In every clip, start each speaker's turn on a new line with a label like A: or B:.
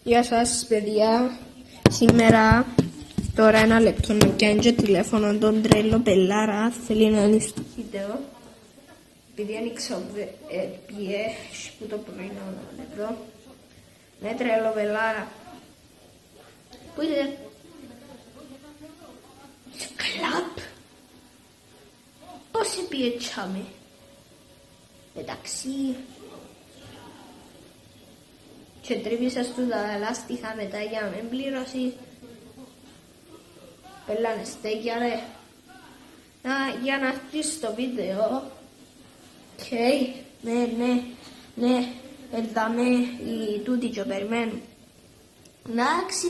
A: Γεια σας παιδιά, σήμερα τώρα ένα λεπτό να πιάνει και τηλέφωνο τον τρέλο πελάρα, θέλει να είναι στο βίντεο. Επειδή άνοιξα πιέ που το πρωινό εδώ. Ναι τρέλο πελάρα. Πού είσαι? Στο κλαμπ. Πώς σε πιέτσαμε? Εντάξει. Και τρύπησα στους τα λάστιχα μετά για να μην πληρώσει. Πελάνε στέκια ρε. Για να έρθεις στο βίντεο. Ναι, ελδάμε οι τούτοι και περιμένουν. Εντάξει.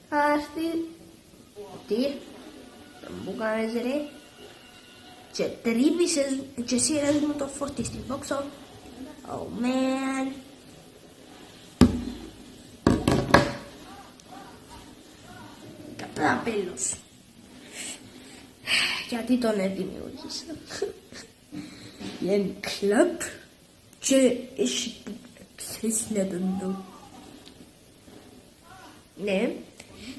A: Θα έρθει. Τι, μου κάνεις ρε. Και τρύπησες και εσύ ρε μου το φόρτι στην πόξο. Oh man. Καπέλος. Γιατί τον δημιούργησα? Είναι κλαμπ και έχει ξέρεις να τον δω. Ναι,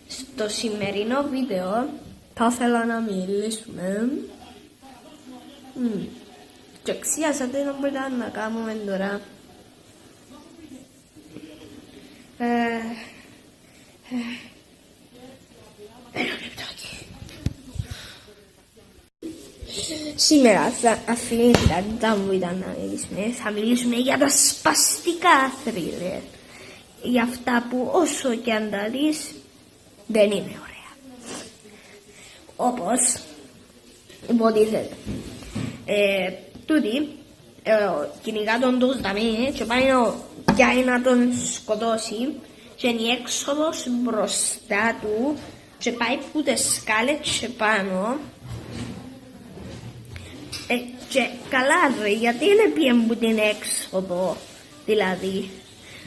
A: στο σημερινό βίντεο θα ήθελα να μιλήσουμε και ξιάσα τι μπορείτε να κάνουμε τώρα. Ένα λεπτάκι. Σήμερα αφήντα μου ήταν να μιλήσουμε. Θα μιλήσουμε για τα σπαστικά θρίλερ. Για αυτά που όσο και αν τα δεις δεν είναι ωραία. Όπως υποτίθεται. Τούτοι κυνηγά τον τους δαμί και πάει να τον σκοτώσει και είναι η έξοδος μπροστά του και πάει που τις σκάλες και πάνω και καλά ρε, γιατί είναι πιέν που την έξοδο δηλαδή.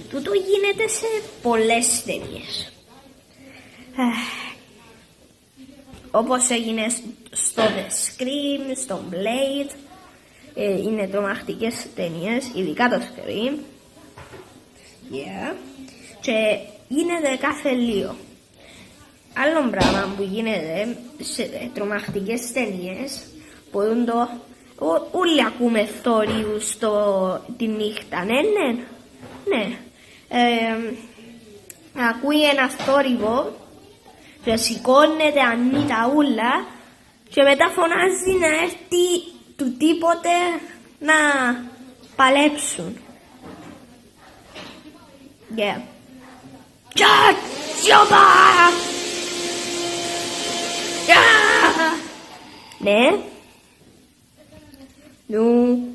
A: Τούτο γίνεται σε πολλές ταινίες. Όπως έγινε στο The Scream, στο Blade. Είναι τρομακτικές ταινίες, ειδικά το Scream. Και γίνεται κάθε λίγο. Άλλο πράγμα που γίνεται σε τρομακτικές ταινίες, που όλοι ακούμε θόριους τη νύχτα, ναι. Ακούει ένα θόρυβο και σηκώνεται ανήτα ούλα και μετά φωνάζει να έρθει του τίποτε να παλέψουν. Ναι.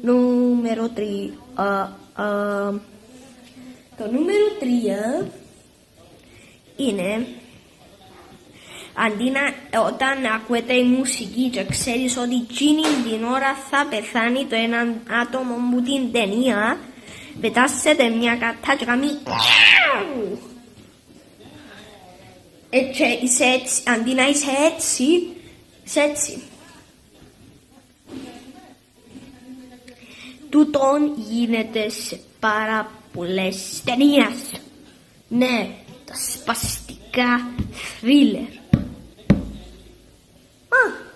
A: Νούμερο 3. Το νούμερο 3 είναι αντί όταν ακούετε η μουσική και ξέρεις ότι εκείνη την ώρα θα πεθάνει το έναν άτομο που την ταινία, πετάσετε μια καρτά και κάνει αντί να είσαι έτσι. Τούτον γίνεται σε πάρα πολλές ταινίες. Ναι, τα σπαστικά θρίλερ.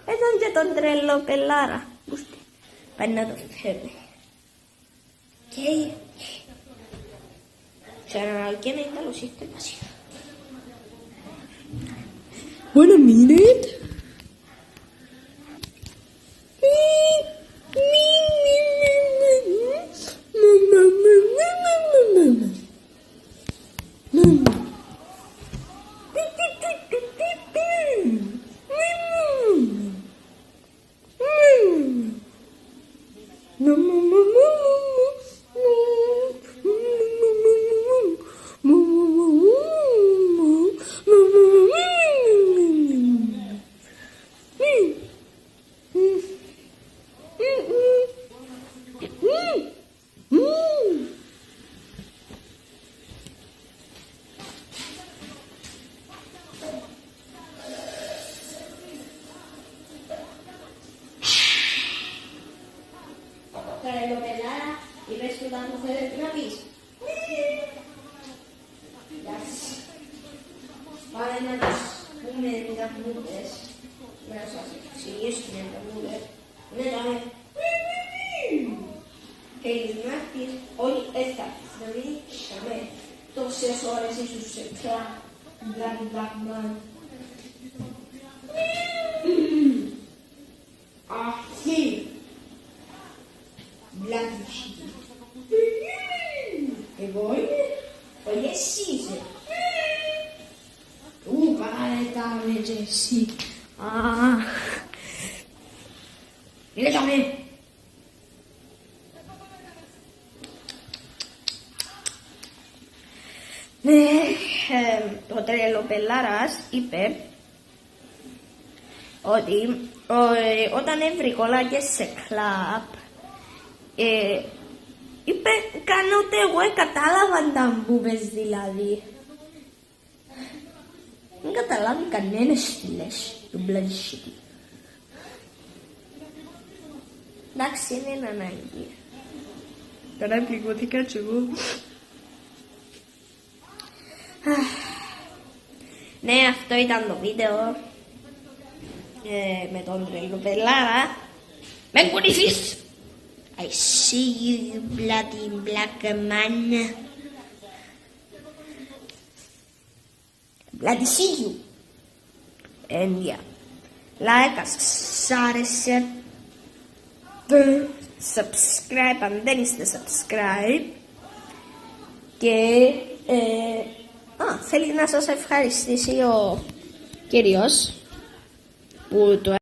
A: Εδώ και τον τρελό πελάρα. Πάει να το φέρει. Και να είναι καλώς ήρθε μαζί. Wait a minute. πάει να τις πούμε τα μούτες. Να σας εξηγήσουμε τα μούτες. Ναι, και οι μάρτυρες όλοι έφταξαν. Δηλαδή, είχαμε τόσες ώρες ίσως σε πια Blackman. Αυτή. Blackman. Εγώ είμαι. Όχι εσύ είσαι. Παρετάμε και εσύ. Λέγαμε. Ο τρελοπελάρας είπε ότι όταν έβρει κολλάκες σε κλαμπ, είπε καν ούτε εγώ κατάλαβαν τα μπούβες δηλαδή. Δεν καταλάβει κανένας τι λες, το μπλανσίτι. Εντάξει, είναι ανάγκη. Τώρα πληγώθηκα κι εγώ. Ναι, αυτό ήταν το βίντεο με τον τρελοπελάρα. Μεν κουνηθείς! I see you, you bloody black man. Bloody see you. And yeah, like us, άρεσε. Subscribe αν δεν είστε subscribe. Και θέλει να σας ευχαριστήσει ο κύριος που το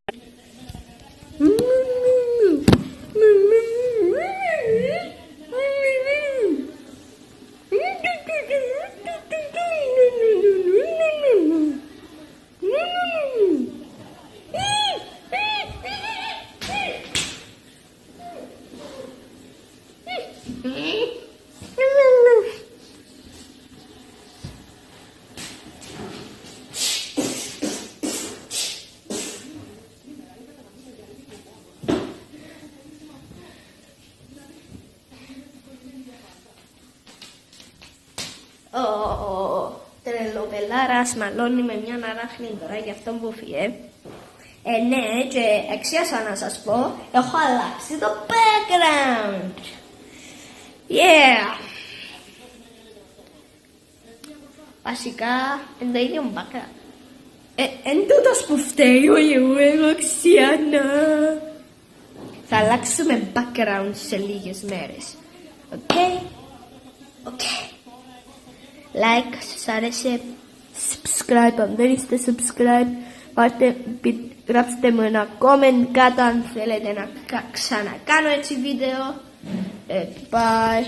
A: ο τρελοπελάρας μαλώνει με μια αράχνη τώρα για αυτό που φύγε. Ναι, και εξίασα να σας πω, έχω αλλάξει το background. Yeah. Βασικά, είναι το ίδιο background. Εν τούτος που φταίει εγώ Ξιάννα. Θα αλλάξουμε background σε λίγες μέρες. Οκ. Like, σας άρεσε. Subscribe, αν δεν είστε subscribe. Γράψτε μου ένα comment κάτω αν θέλετε να ξανακάνω έτσι βίντεο. Bye.